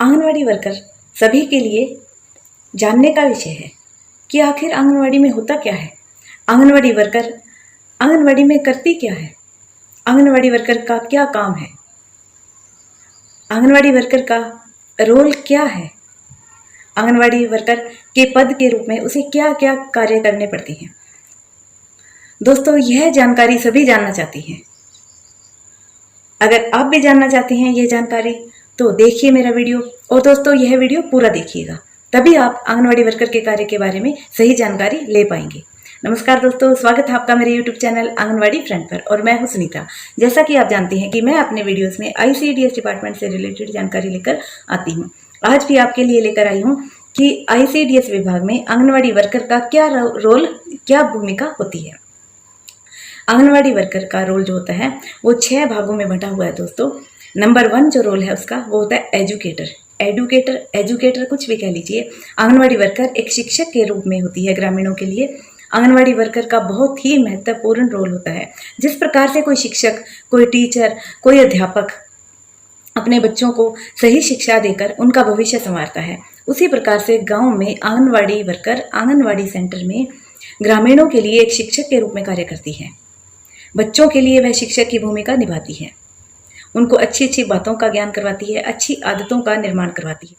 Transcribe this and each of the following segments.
Anganwadi worker सभी के लिए जानने का विषय है कि आखिर आंगनवाड़ी में होता क्या है, आंगनवाड़ी वर्कर आंगनवाड़ी में करती क्या है, आंगनवाड़ी वर्कर का क्या काम है, आंगनवाड़ी वर्कर का रोल क्या है, आंगनवाड़ी वर्कर के पद के रूप में उसे क्या क्या कार्य करने पड़ते हैं। दोस्तों, यह जानकारी सभी जानना चाहती हैं। अगर आप भी जानना चाहते हैं यह जानकारी तो देखिए मेरा वीडियो, और दोस्तों यह वीडियो पूरा देखिएगा, तभी आप आंगनवाड़ी वर्कर के कार्य के बारे में सही जानकारी ले पाएंगे। नमस्कार दोस्तों, स्वागत है आपका मेरे YouTube चैनल आंगनवाड़ी फ्रेंड पर, और मैं हूं सुनीता। जैसा कि आप जानते हैं कि मैं अपने वीडियोस में ICDS डिपार्टमेंट से रिलेटेड जानकारी लेकर आती हूं। आज भी आपके लिए लेकर आई हूं कि ICDS विभाग में आंगनवाड़ी वर्कर का क्या रोल, क्या भूमिका होती है। आंगनवाड़ी वर्कर का रोल जो होता है वो 6 भागों में बंटा हुआ है दोस्तों। नंबर 1 जो रोल है उसका वो होता है एजुकेटर कुछ भी कह लीजिए। आंगनवाड़ी वर्कर एक शिक्षक के रूप में होती है ग्रामीणों के लिए। आंगनवाड़ी वर्कर का बहुत ही महत्वपूर्ण रोल होता है। जिस प्रकार से कोई शिक्षक, कोई टीचर, कोई अध्यापक अपने बच्चों को सही शिक्षा देकर उनका भविष्य संवारता है, उसी प्रकार से गांव में आंगनवाड़ी वर्कर आंगनवाड़ी सेंटर में ग्रामीणों के लिए एक शिक्षक के रूप में कार्य करती है। बच्चों के लिए वह शिक्षक की भूमिका निभाती है, उनको अच्छी अच्छी बातों का ज्ञान करवाती है, अच्छी आदतों का निर्माण करवाती है।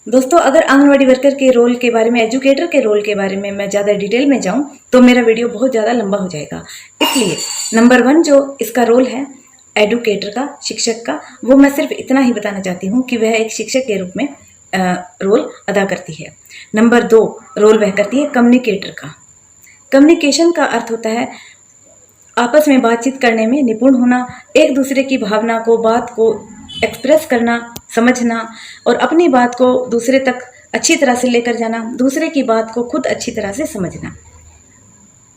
दोस्तों, अगर आंगनवाड़ी वर्कर के रोल के बारे में, एजुकेटर के रोल के बारे में मैं ज़्यादा डिटेल में जाऊं तो मेरा वीडियो बहुत ज़्यादा लंबा हो जाएगा। इसलिए नंबर 1 जो इसका रोल है एजुकेटर का, शिक्षक का, वो मैं सिर्फ इतना ही बताना चाहती हूँ कि वह एक शिक्षक के रूप में रोल अदा करती है। नंबर 2 रोल वह करती है कम्युनिकेटर का। कम्युनिकेशन का अर्थ होता है आपस में बातचीत करने में निपुण होना, एक दूसरे की भावना को, बात को एक्सप्रेस करना, समझना और अपनी बात को दूसरे तक अच्छी तरह से लेकर जाना, दूसरे की बात को खुद अच्छी तरह से समझना।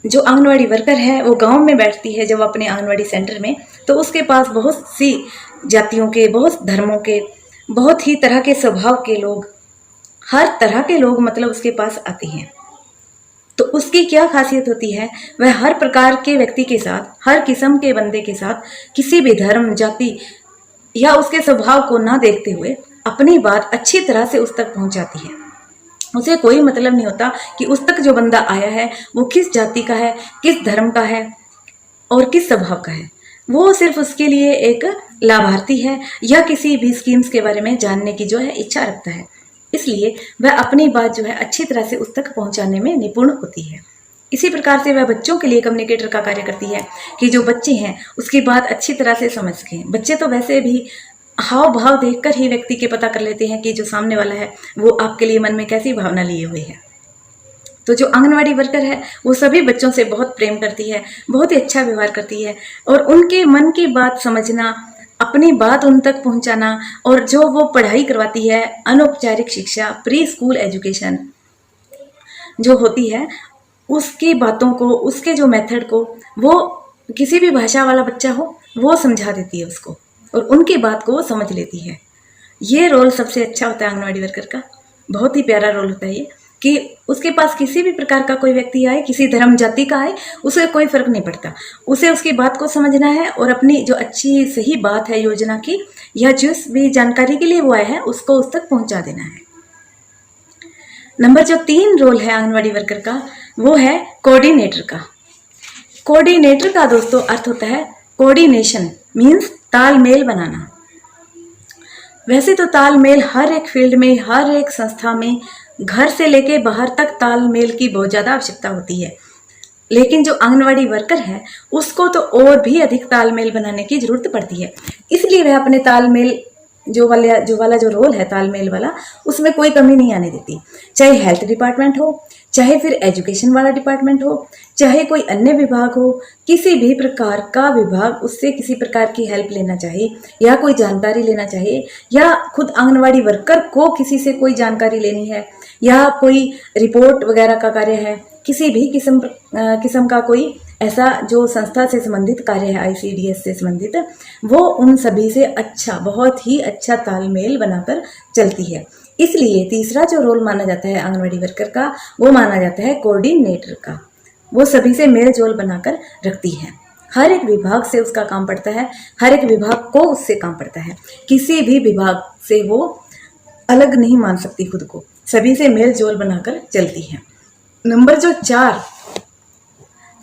जो आंगनवाड़ी वर्कर है वो गांव में बैठती है जब अपने आंगनवाड़ी सेंटर में, तो उसके पास बहुत सी जातियों के, बहुत धर्मों के, बहुत ही तरह के स्वभाव के लोग, हर तरह के लोग मतलब उसके पास आते हैं। तो उसकी क्या खासियत होती है, वह हर प्रकार के व्यक्ति के साथ, हर किस्म के बंदे के साथ, किसी भी धर्म, जाति या उसके स्वभाव को ना देखते हुए अपनी बात अच्छी तरह से उस तक पहुंचाती है। उसे कोई मतलब नहीं होता कि उस तक जो बंदा आया है वो किस जाति का है, किस धर्म का है और किस स्वभाव का है। वो सिर्फ उसके लिए एक लाभार्थी है या किसी भी स्कीम्स के बारे में जानने की जो है इच्छा रखता है। इसलिए वह अपनी बात जो है अच्छी तरह से उस तक पहुंचाने में निपुण होती है। इसी प्रकार से वह बच्चों के लिए कम्युनिकेटर का कार्य करती है कि जो बच्चे हैं उसकी बात अच्छी तरह से समझ सकें। बच्चे तो वैसे भी हाव भाव देखकर ही व्यक्ति के पता कर लेते हैं कि जो सामने वाला है वो आपके लिए मन में कैसी भावना लिए हुए है। तो जो आंगनवाड़ी वर्कर है वो सभी बच्चों से बहुत प्रेम करती है, बहुत ही अच्छा व्यवहार करती है, और उनके मन की बात समझना, अपनी बात उन तक पहुंचाना, और जो वो पढ़ाई करवाती है, अनौपचारिक शिक्षा, प्री स्कूल एजुकेशन जो होती है, उसकी बातों को, उसके जो मेथड को वो किसी भी भाषा वाला बच्चा हो वो समझा देती है उसको, और उनकी बात को वो समझ लेती है। ये रोल सबसे अच्छा होता है आंगनवाड़ी वर्कर का। बहुत ही प्यारा रोल होता है ये, कि उसके पास किसी भी प्रकार का कोई व्यक्ति आए, किसी धर्म जाति का आए, उसे कोई फर्क नहीं पड़ता। उसे उसकी बात को समझना है और अपनी जो अच्छी सही बात है योजना की या जिस भी जानकारी के लिए वो आया है उसको उस तक पहुंचा देना है। नंबर जो 3 रोल है आंगनवाड़ी वर्कर का वो है कोऑर्डिनेटर का। कोऑर्डिनेटर का दोस्तों अर्थ होता है कोऑर्डिनेशन, मीन्स तालमेल बनाना। वैसे तो तालमेल हर एक फील्ड में, हर एक संस्था में, घर से लेके बाहर तक तालमेल की बहुत ज़्यादा आवश्यकता होती है, लेकिन जो आंगनवाड़ी वर्कर है उसको तो और भी अधिक तालमेल बनाने की जरूरत पड़ती है। इसलिए वह अपने तालमेल जो वाला जो रोल है तालमेल वाला, उसमें कोई कमी नहीं आने देती। चाहे हेल्थ डिपार्टमेंट हो, चाहे फिर एजुकेशन वाला डिपार्टमेंट हो, चाहे कोई अन्य विभाग हो, किसी भी प्रकार का विभाग उससे किसी प्रकार की हेल्प लेना चाहे या कोई जानकारी लेना चाहे, या खुद आंगनवाड़ी वर्कर को किसी से कोई जानकारी लेनी है या कोई रिपोर्ट वगैरह का कार्य है, किसी भी किस्म का कोई ऐसा जो संस्था से संबंधित कार्य है, ICDS से संबंधित, वो उन सभी से अच्छा, बहुत ही अच्छा तालमेल बनाकर चलती है। इसलिए तीसरा जो रोल माना जाता है आंगनवाड़ी वर्कर का वो माना जाता है कोऑर्डिनेटर का। वो सभी से मेल जोल बनाकर रखती है। हर एक विभाग से उसका काम पड़ता है, हर एक विभाग को उससे काम पड़ता है। किसी भी विभाग से वो अलग नहीं मान सकती खुद को, सभी से मेल जोल बनाकर चलती है। नंबर जो 4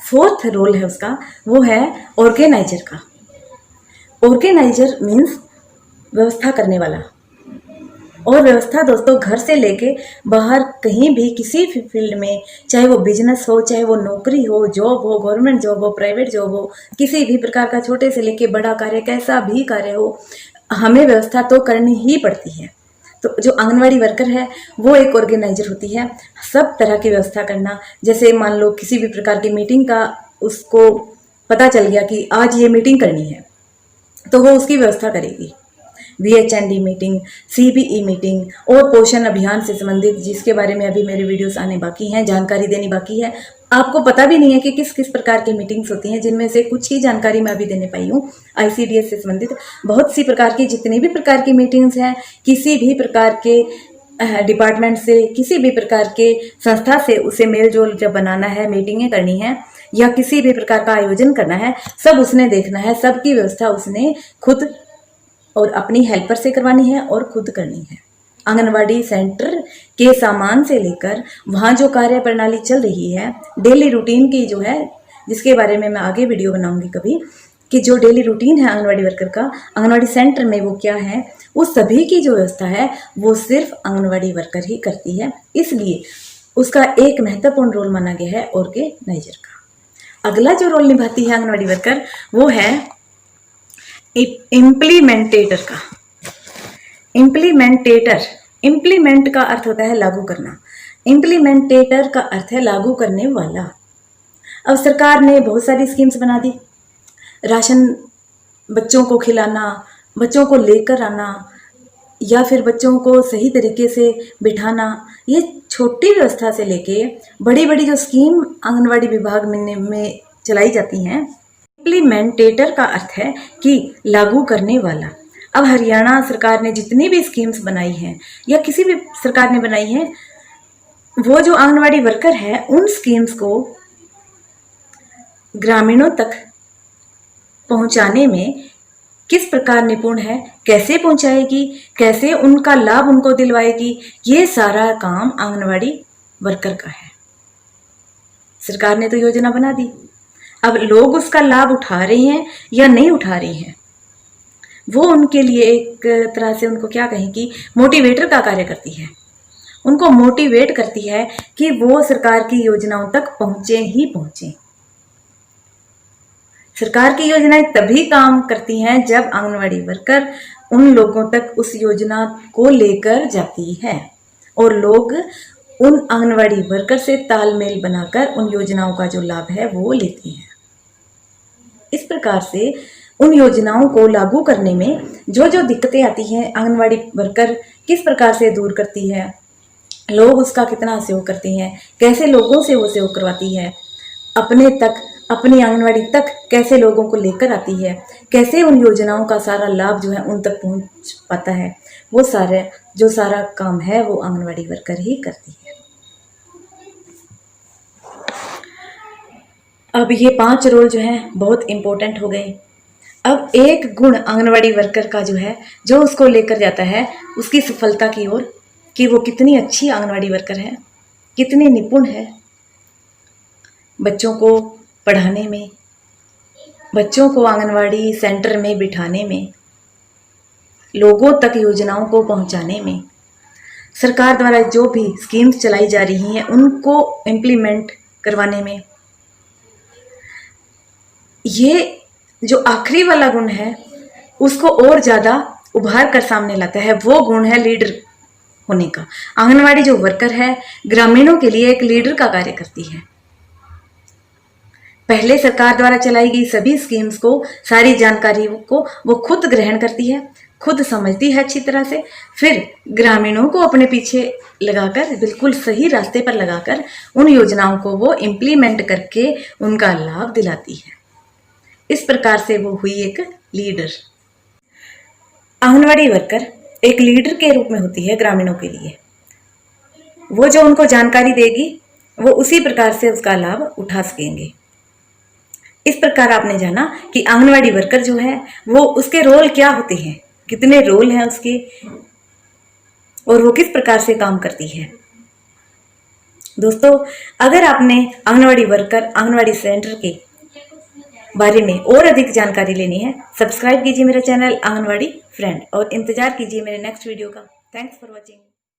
फोर्थ रोल है उसका, वो है ऑर्गेनाइजर का। ऑर्गेनाइजर मीन्स व्यवस्था करने वाला। और व्यवस्था दोस्तों घर से लेके बाहर कहीं भी किसी भी फील्ड में, चाहे वो बिजनेस हो, चाहे वो नौकरी हो, जॉब हो, गवर्नमेंट जॉब हो, प्राइवेट जॉब हो, किसी भी प्रकार का छोटे से लेके बड़ा कार्य, कैसा भी कार्य हो, हमें व्यवस्था तो करनी ही पड़ती है। तो जो आंगनवाड़ी वर्कर है वो एक ऑर्गेनाइजर होती है। सब तरह की व्यवस्था करना, जैसे मान लो किसी भी प्रकार की मीटिंग का उसको पता चल गया कि आज ये मीटिंग करनी है, तो वो उसकी व्यवस्था करेगी। VHND मीटिंग, CBE मीटिंग और पोषण अभियान से संबंधित, जिसके बारे में अभी मेरे वीडियोस आने बाकी हैं, जानकारी देनी बाकी है। आपको पता भी नहीं है कि किस किस प्रकार की मीटिंग्स होती हैं, जिनमें से कुछ ही जानकारी मैं अभी देने पाई हूँ। ICDS से संबंधित बहुत सी प्रकार की, जितनी भी प्रकार की मीटिंग्स हैं, किसी भी प्रकार के डिपार्टमेंट से, किसी भी प्रकार के संस्था से उसे मेल जोल जब बनाना है, मीटिंगें करनी है या किसी भी प्रकार का आयोजन करना है, सब उसने देखना है। सबकी व्यवस्था उसने खुद और अपनी हेल्पर से करवानी है और खुद करनी है। आंगनवाड़ी सेंटर के सामान से लेकर वहाँ जो कार्य प्रणाली चल रही है, डेली रूटीन की जो है, जिसके बारे में मैं आगे वीडियो बनाऊंगी कभी, कि जो डेली रूटीन है आंगनवाड़ी वर्कर का आंगनवाड़ी सेंटर में, वो क्या है, उस सभी की जो व्यवस्था है वो सिर्फ आंगनवाड़ी वर्कर ही करती है। इसलिए उसका एक महत्वपूर्ण रोल माना गया है ऑर्गेनाइजर का। अगला जो रोल निभाती है आंगनवाड़ी वर्कर वो है इम्प्लीमेंटेटर का। इम्प्लीमेंट का अर्थ होता है लागू करना। इम्प्लीमेंटेटर का अर्थ है लागू करने वाला। अब सरकार ने बहुत सारी स्कीम्स बना दी, राशन बच्चों को खिलाना, बच्चों को लेकर आना या फिर बच्चों को सही तरीके से बिठाना, ये छोटी व्यवस्था से लेके बड़ी बड़ी जो स्कीम आंगनवाड़ी विभाग में चलाई जाती हैं। इम्प्लीमेंटेटर का अर्थ है कि लागू करने वाला। अब हरियाणा सरकार ने जितनी भी स्कीम्स बनाई हैं या किसी भी सरकार ने बनाई है, वो जो आंगनवाड़ी वर्कर है उन स्कीम्स को ग्रामीणों तक पहुंचाने में किस प्रकार निपुण है, कैसे पहुंचाएगी, कैसे उनका लाभ उनको दिलवाएगी, ये सारा काम आंगनवाड़ी वर्कर का है। सरकार ने तो योजना बना दी, अब लोग उसका लाभ उठा रहे हैं या नहीं उठा रहे हैं, वो उनके लिए एक तरह से उनको क्या कहें कि मोटिवेटर का कार्य करती है। उनको मोटिवेट करती है कि वो सरकार की योजनाओं तक पहुंचे ही पहुंचे। सरकार की योजनाएं तभी काम करती हैं जब आंगनवाड़ी वर्कर उन लोगों तक उस योजना को लेकर जाती है और लोग उन आंगनवाड़ी वर्कर से तालमेल बनाकर उन योजनाओं का जो लाभ है वो लेती हैं। इस प्रकार से उन योजनाओं को लागू करने में जो जो दिक्कतें आती हैं, आंगनवाड़ी वर्कर किस प्रकार से दूर करती है, लोग उसका कितना सहयोग करते हैं, कैसे लोगों से वो सहयोग करवाती है, अपने तक, अपनी आंगनवाड़ी तक कैसे लोगों को लेकर आती है, कैसे उन योजनाओं का सारा लाभ जो है उन तक पहुंच पाता है, वो सारा काम है वो आंगनवाड़ी वर्कर ही करती है। अब ये 5 रोल जो हैं बहुत इम्पोर्टेंट हो गए। अब एक गुण आंगनवाड़ी वर्कर का जो है, जो उसको लेकर जाता है उसकी सफलता की ओर, कि वो कितनी अच्छी आंगनवाड़ी वर्कर है, कितनी निपुण है बच्चों को पढ़ाने में, बच्चों को आंगनवाड़ी सेंटर में बिठाने में, लोगों तक योजनाओं को पहुंचाने में, सरकार द्वारा जो भी स्कीम्स चलाई जा रही हैं उनको इम्प्लीमेंट करवाने में। ये जो आखिरी वाला गुण है उसको और ज़्यादा उभार कर सामने लाता है, वो गुण है लीडर होने का। आंगनवाड़ी जो वर्कर है ग्रामीणों के लिए एक लीडर का कार्य करती है। पहले सरकार द्वारा चलाई गई सभी स्कीम्स को, सारी जानकारी को वो खुद ग्रहण करती है, खुद समझती है अच्छी तरह से, फिर ग्रामीणों को अपने पीछे लगाकर, बिल्कुल सही रास्ते पर लगाकर उन योजनाओं को वो इम्प्लीमेंट करके उनका लाभ दिलाती है। इस प्रकार से वो हुई एक लीडर। आंगनवाड़ी वर्कर एक लीडर के रूप में होती है ग्रामीणों के लिए। वो जो उनको जानकारी देगी वो उसी प्रकार से उसका लाभ उठा सकेंगे। इस प्रकार आपने जाना कि आंगनवाड़ी वर्कर जो है वो उसके रोल क्या होते हैं, कितने रोल हैं उसके, और वो किस प्रकार से काम करती है। दोस्तों, अगर आपने आंगनवाड़ी वर्कर, आंगनवाड़ी सेंटर के बारे में और अधिक जानकारी लेनी है, सब्सक्राइब कीजिए मेरा चैनल आंगनवाड़ी फ्रेंड और इंतजार कीजिए मेरे नेक्स्ट वीडियो का। Thanks for watching.